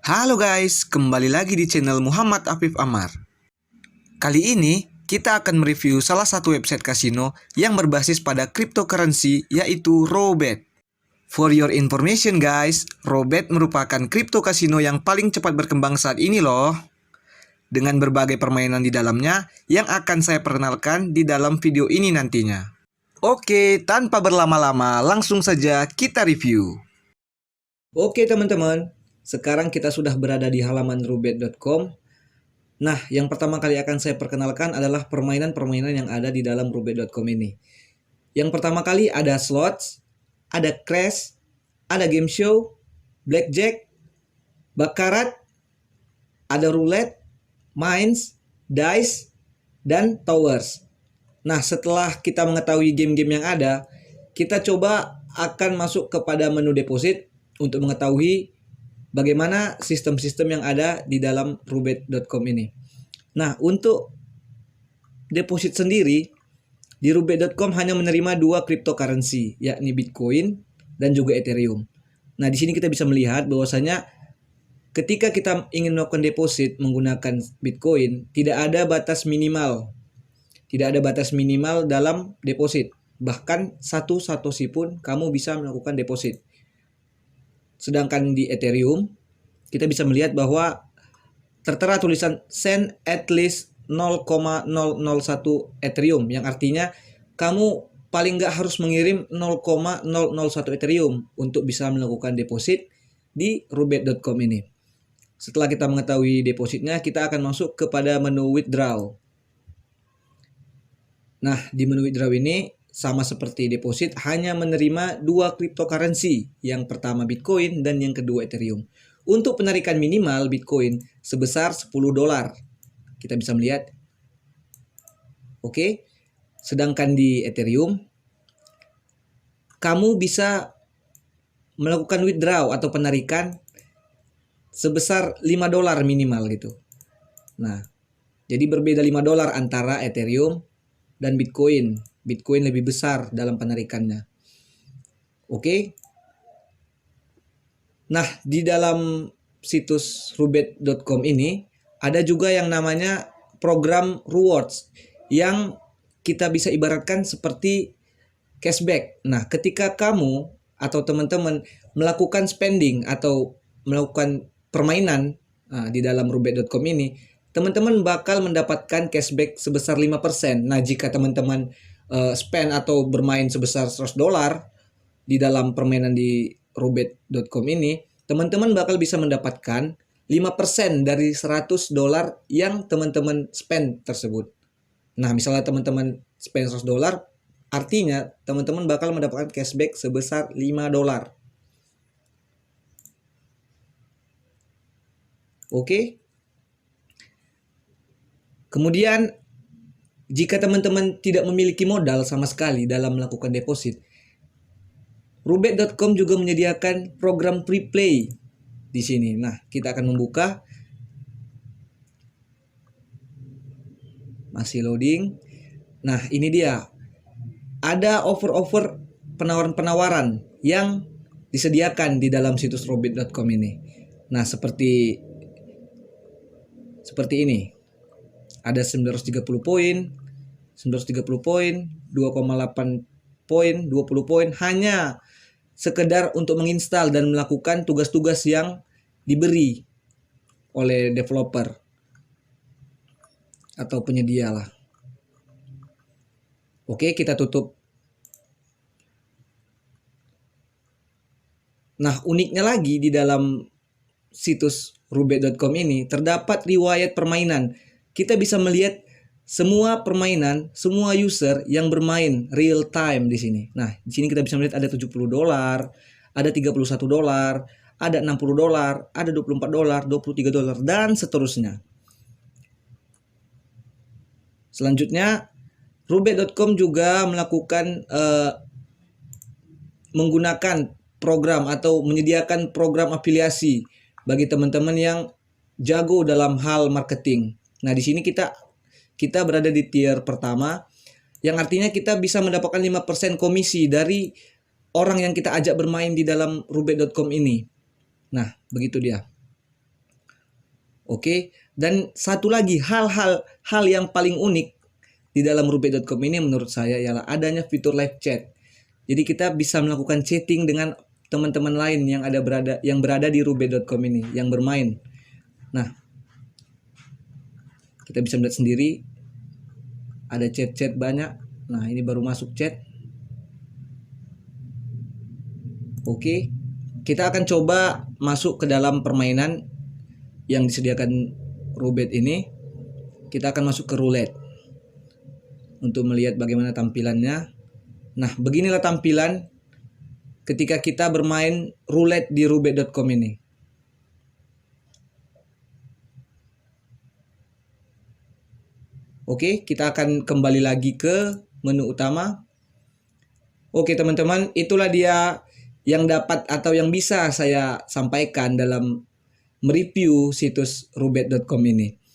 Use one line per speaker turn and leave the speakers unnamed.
Halo guys, kembali lagi di channel Muhammad Afif Amar. Kali ini kita akan mereview salah satu website kasino yang berbasis pada cryptocurrency, yaitu Robet. For your information guys, Robet merupakan crypto kasino yang paling cepat berkembang saat ini loh. Dengan berbagai permainan di dalamnya yang akan saya perkenalkan di dalam video ini nantinya. Oke, tanpa berlama-lama langsung saja kita review. Oke teman-teman, sekarang kita sudah berada di halaman robet.com. Nah, yang pertama kali akan saya perkenalkan adalah permainan-permainan yang ada di dalam robet.com ini. Yang pertama kali ada slots, ada crash, ada game show, blackjack, baccarat, ada roulette, mines, dice, dan towers. Nah, setelah kita mengetahui game-game yang ada, kita coba akan masuk kepada menu deposit untuk mengetahui bagaimana sistem-sistem yang ada di dalam robet.com ini. Nah, untuk deposit sendiri, di robet.com hanya menerima dua cryptocurrency, yakni Bitcoin dan juga Ethereum. Nah, di sini kita bisa melihat bahwasanya ketika kita ingin melakukan deposit menggunakan Bitcoin, tidak ada batas minimal. Tidak ada batas minimal dalam deposit. Bahkan 1 satoshi pun kamu bisa melakukan deposit. Sedangkan di Ethereum, kita bisa melihat bahwa tertera tulisan send at least 0,001 Ethereum, yang artinya kamu paling nggak harus mengirim 0,001 Ethereum untuk bisa melakukan deposit di robet.com ini. Setelah kita mengetahui depositnya, kita akan masuk kepada menu withdraw. Nah, di menu withdraw ini sama seperti deposit, hanya menerima dua cryptocurrency, yang pertama Bitcoin dan yang kedua Ethereum. Untuk penarikan minimal Bitcoin sebesar $10. Kita bisa melihat. Oke. Sedangkan di Ethereum, kamu bisa melakukan withdraw atau penarikan sebesar $5 minimal gitu. Nah, jadi berbeda $5 antara Ethereum dan Bitcoin. Bitcoin lebih besar dalam penarikannya. Oke. Nah, di dalam situs robet.com ini ada juga yang namanya program rewards, yang kita bisa ibaratkan seperti cashback. Nah, ketika kamu atau teman-teman melakukan spending atau melakukan permainan di dalam robet.com ini, teman-teman bakal mendapatkan cashback sebesar 5%. Nah, jika teman-teman spend atau bermain sebesar $100 di dalam permainan di robet.com ini, teman-teman bakal bisa mendapatkan 5% dari $100 yang teman-teman spend tersebut. Nah, misalnya teman-teman spend $100, artinya teman-teman bakal mendapatkan cashback sebesar $5. Oke. Kemudian jika teman-teman tidak memiliki modal sama sekali dalam melakukan deposit, robet.com juga menyediakan program free play di sini. Nah, kita akan membuka. Masih loading. Nah, ini dia. Ada offer-offer, penawaran-penawaran yang disediakan di dalam situs robet.com ini. Nah, seperti ini. Ada 930 poin, 930 poin, 2,8 poin, 20 poin, hanya sekedar untuk menginstal dan melakukan tugas-tugas yang diberi oleh developer atau penyedia lah. Oke, kita tutup. Nah, uniknya lagi di dalam situs robet.com ini terdapat riwayat permainan. Kita bisa melihat semua permainan, semua user yang bermain real time di sini. Nah, di sini kita bisa melihat ada $70, ada $31, ada $60, ada $24, $23, dan seterusnya. Selanjutnya, robet.com juga melakukan menggunakan program atau menyediakan program afiliasi bagi teman-teman yang jago dalam hal marketing. Nah, di sini kita berada di tier pertama, yang artinya kita bisa mendapatkan 5% komisi dari orang yang kita ajak bermain di dalam robet.com ini. Nah, begitu dia. Oke, dan satu lagi hal yang paling unik di dalam rubet.com ini menurut saya ialah adanya fitur live chat. Jadi kita bisa melakukan chatting dengan teman-teman lain yang berada di rubet.com ini yang bermain. Nah, kita bisa melihat sendiri ada chat-chat banyak. Nah, ini baru masuk chat. Oke, kita akan coba masuk ke dalam permainan yang disediakan Rubet ini. Kita akan masuk ke roulette untuk melihat bagaimana tampilannya. Nah, beginilah tampilan ketika kita bermain roulette di rubet.com ini. Oke, kita akan kembali lagi ke menu utama. Oke, teman-teman, itulah dia yang dapat atau yang bisa saya sampaikan dalam mereview situs rubet.com ini.